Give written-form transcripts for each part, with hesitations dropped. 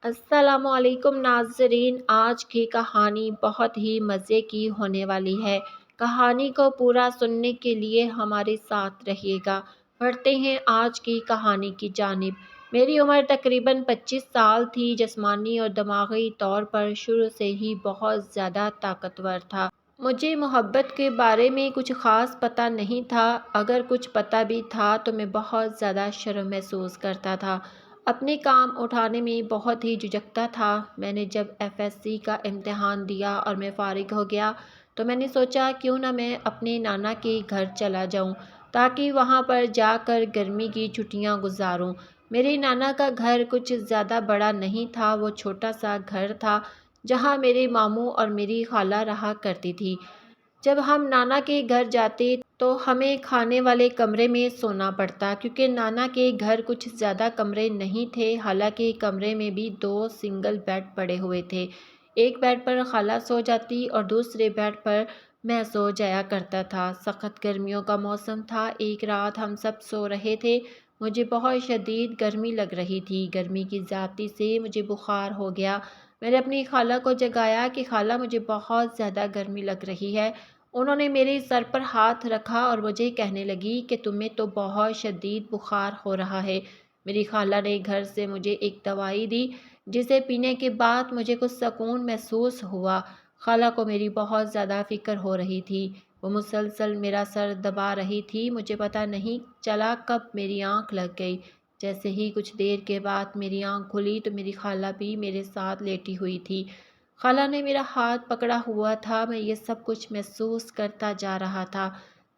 السلام علیکم ناظرین، آج کی کہانی بہت ہی مزے کی ہونے والی ہے۔ کہانی کو پورا سننے کے لیے ہمارے ساتھ رہیے گا۔ بڑھتے ہیں آج کی کہانی کی جانب۔ میری عمر تقریباً 25 سال تھی۔ جسمانی اور دماغی طور پر شروع سے ہی بہت زیادہ طاقتور تھا۔ مجھے محبت کے بارے میں کچھ خاص پتہ نہیں تھا۔ اگر کچھ پتہ بھی تھا تو میں بہت زیادہ شرم محسوس کرتا تھا۔ اپنے کام اٹھانے میں بہت ہی جھجکتا تھا۔ میں نے جب FSC کا امتحان دیا اور میں فارغ ہو گیا تو میں نے سوچا کیوں نہ میں اپنے نانا کے گھر چلا جاؤں تاکہ وہاں پر جا کر گرمی کی چھٹیاں گزاروں۔ میرے نانا کا گھر کچھ زیادہ بڑا نہیں تھا، وہ چھوٹا سا گھر تھا جہاں میرے ماموں اور میری خالہ رہا کرتی تھی۔ جب ہم نانا کے گھر جاتے تو ہمیں کھانے والے کمرے میں سونا پڑتا کیونکہ نانا کے گھر کچھ زیادہ کمرے نہیں تھے۔ حالانکہ کمرے میں بھی 2 سنگل بیڈ پڑے ہوئے تھے۔ ایک بیڈ پر خالہ سو جاتی اور دوسرے بیڈ پر میں سو جایا کرتا تھا۔ سخت گرمیوں کا موسم تھا۔ ایک رات ہم سب سو رہے تھے۔ مجھے بہت شدید گرمی لگ رہی تھی۔ گرمی کی زیادتی سے مجھے بخار ہو گیا۔ میں نے اپنی خالہ کو جگایا کہ خالہ مجھے بہت زیادہ گرمی لگ رہی ہے۔ انہوں نے میرے سر پر ہاتھ رکھا اور مجھے کہنے لگی کہ تمہیں تو بہت شدید بخار ہو رہا ہے۔ میری خالہ نے گھر سے مجھے ایک دوائی دی جسے پینے کے بعد مجھے کچھ سکون محسوس ہوا۔ خالہ کو میری بہت زیادہ فکر ہو رہی تھی۔ وہ مسلسل میرا سر دبا رہی تھی۔ مجھے پتہ نہیں چلا کب میری آنکھ لگ گئی۔ جیسے ہی کچھ دیر کے بعد میری آنکھ کھلی تو میری خالہ بھی میرے ساتھ لیٹی ہوئی تھی۔ خالہ نے میرا ہاتھ پکڑا ہوا تھا۔ میں یہ سب کچھ محسوس کرتا جا رہا تھا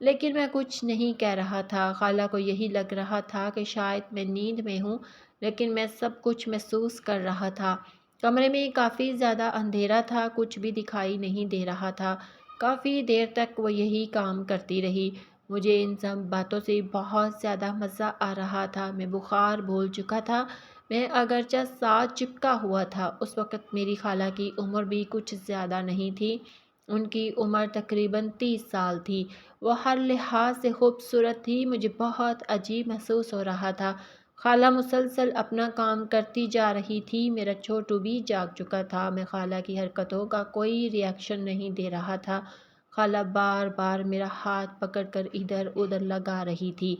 لیکن میں کچھ نہیں کہہ رہا تھا۔ خالہ کو یہی لگ رہا تھا کہ شاید میں نیند میں ہوں لیکن میں سب کچھ محسوس کر رہا تھا۔ کمرے میں کافی زیادہ اندھیرا تھا، کچھ بھی دکھائی نہیں دے رہا تھا۔ کافی دیر تک وہ یہی کام کرتی رہی۔ مجھے ان سب باتوں سے بہت زیادہ مزہ آ رہا تھا۔ میں بخار بھول چکا تھا۔ میں اگرچہ ساتھ چپکا ہوا تھا۔ اس وقت میری خالہ کی عمر بھی کچھ زیادہ نہیں تھی۔ ان کی عمر تقریباً 30 سال تھی۔ وہ ہر لحاظ سے خوبصورت تھی۔ مجھے بہت عجیب محسوس ہو رہا تھا۔ خالہ مسلسل اپنا کام کرتی جا رہی تھی۔ میرا چھوٹو بھی جاگ چکا تھا۔ میں خالہ کی حرکتوں کا کوئی ری ایکشن نہیں دے رہا تھا۔ خالہ بار بار میرا ہاتھ پکڑ کر ادھر ادھر لگا رہی تھی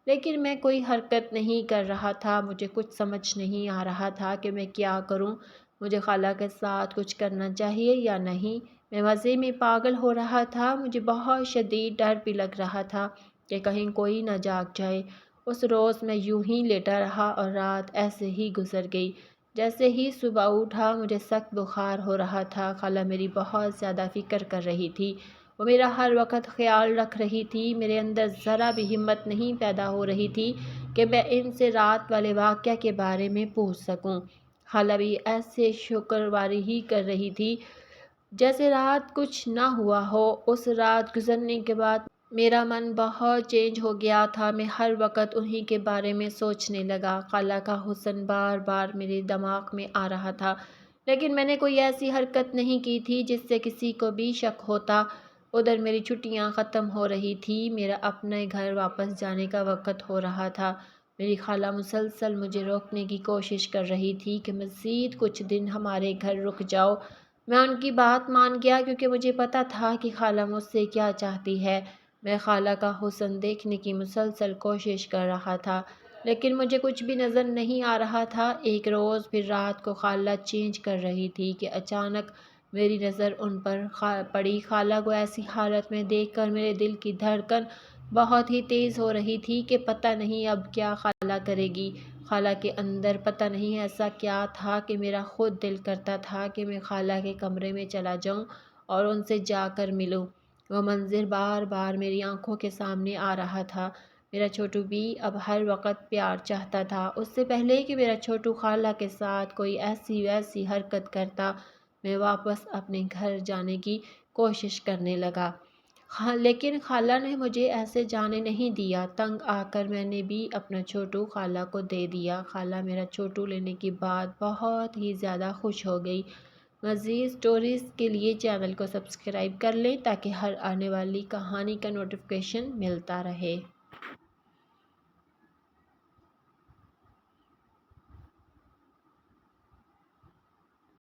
لیکن میں کوئی حرکت نہیں کر رہا تھا۔ مجھے کچھ سمجھ نہیں آ رہا تھا کہ میں کیا کروں۔ مجھے خالہ کے ساتھ کچھ کرنا چاہیے یا نہیں۔ میں مزے میں پاگل ہو رہا تھا۔ مجھے بہت شدید ڈر بھی لگ رہا تھا کہ کہیں کوئی نہ جاگ جائے۔ اس روز میں یوں ہی لیٹا رہا اور رات ایسے ہی گزر گئی۔ جیسے ہی صبح اٹھا مجھے سخت بخار ہو رہا تھا۔ خالہ میری بہت زیادہ فکر کر رہی تھی۔ وہ میرا ہر وقت خیال رکھ رہی تھی۔ میرے اندر ذرا بھی ہمت نہیں پیدا ہو رہی تھی کہ میں ان سے رات والے واقعہ کے بارے میں پوچھ سکوں۔ خالہ بھی ایسے شکرگزاری ہی کر رہی تھی جیسے رات کچھ نہ ہوا ہو۔ اس رات گزرنے کے بعد میرا من بہت چینج ہو گیا تھا۔ میں ہر وقت انہی کے بارے میں سوچنے لگا۔ خالہ کا حسن بار بار میرے دماغ میں آ رہا تھا لیکن میں نے کوئی ایسی حرکت نہیں کی تھی جس سے کسی کو بھی شک ہوتا۔ ادھر میری چھٹیاں ختم ہو رہی تھی۔ میرا اپنے گھر واپس جانے کا وقت ہو رہا تھا۔ میری خالہ مسلسل مجھے روکنے کی کوشش کر رہی تھی کہ مزید کچھ دن ہمارے گھر رک جاؤ۔ میں ان کی بات مان گیا کیونکہ مجھے پتہ تھا کہ خالہ مجھ سے کیا چاہتی ہے۔ میں خالہ کا حسن دیکھنے کی مسلسل کوشش کر رہا تھا لیکن مجھے کچھ بھی نظر نہیں آ رہا تھا۔ ایک روز پھر رات کو خالہ چینج کر رہی تھی کہ اچانک میری نظر ان پر پڑی۔ خالہ کو ایسی حالت میں دیکھ کر میرے دل کی دھڑکن بہت ہی تیز ہو رہی تھی کہ پتہ نہیں اب کیا خالہ کرے گی۔ خالہ کے اندر پتہ نہیں ایسا کیا تھا کہ میرا خود دل کرتا تھا کہ میں خالہ کے کمرے میں چلا جاؤں اور ان سے جا کر ملوں۔ وہ منظر بار بار میری آنکھوں کے سامنے آ رہا تھا۔ میرا چھوٹو بھی اب ہر وقت پیار چاہتا تھا۔ اس سے پہلے کہ میرا چھوٹو خالہ کے ساتھ کوئی ایسی ویسی حرکت کرتا میں واپس اپنے گھر جانے کی کوشش کرنے لگا لیکن خالہ نے مجھے ایسے جانے نہیں دیا۔ تنگ آ کر میں نے بھی اپنا چھوٹو خالہ کو دے دیا۔ خالہ میرا چھوٹو لینے کے بعد بہت ہی زیادہ خوش ہو گئی۔ مزید سٹوریز کے لیے چینل کو سبسکرائب کر لیں تاکہ ہر آنے والی کہانی کا نوٹیفیکیشن ملتا رہے۔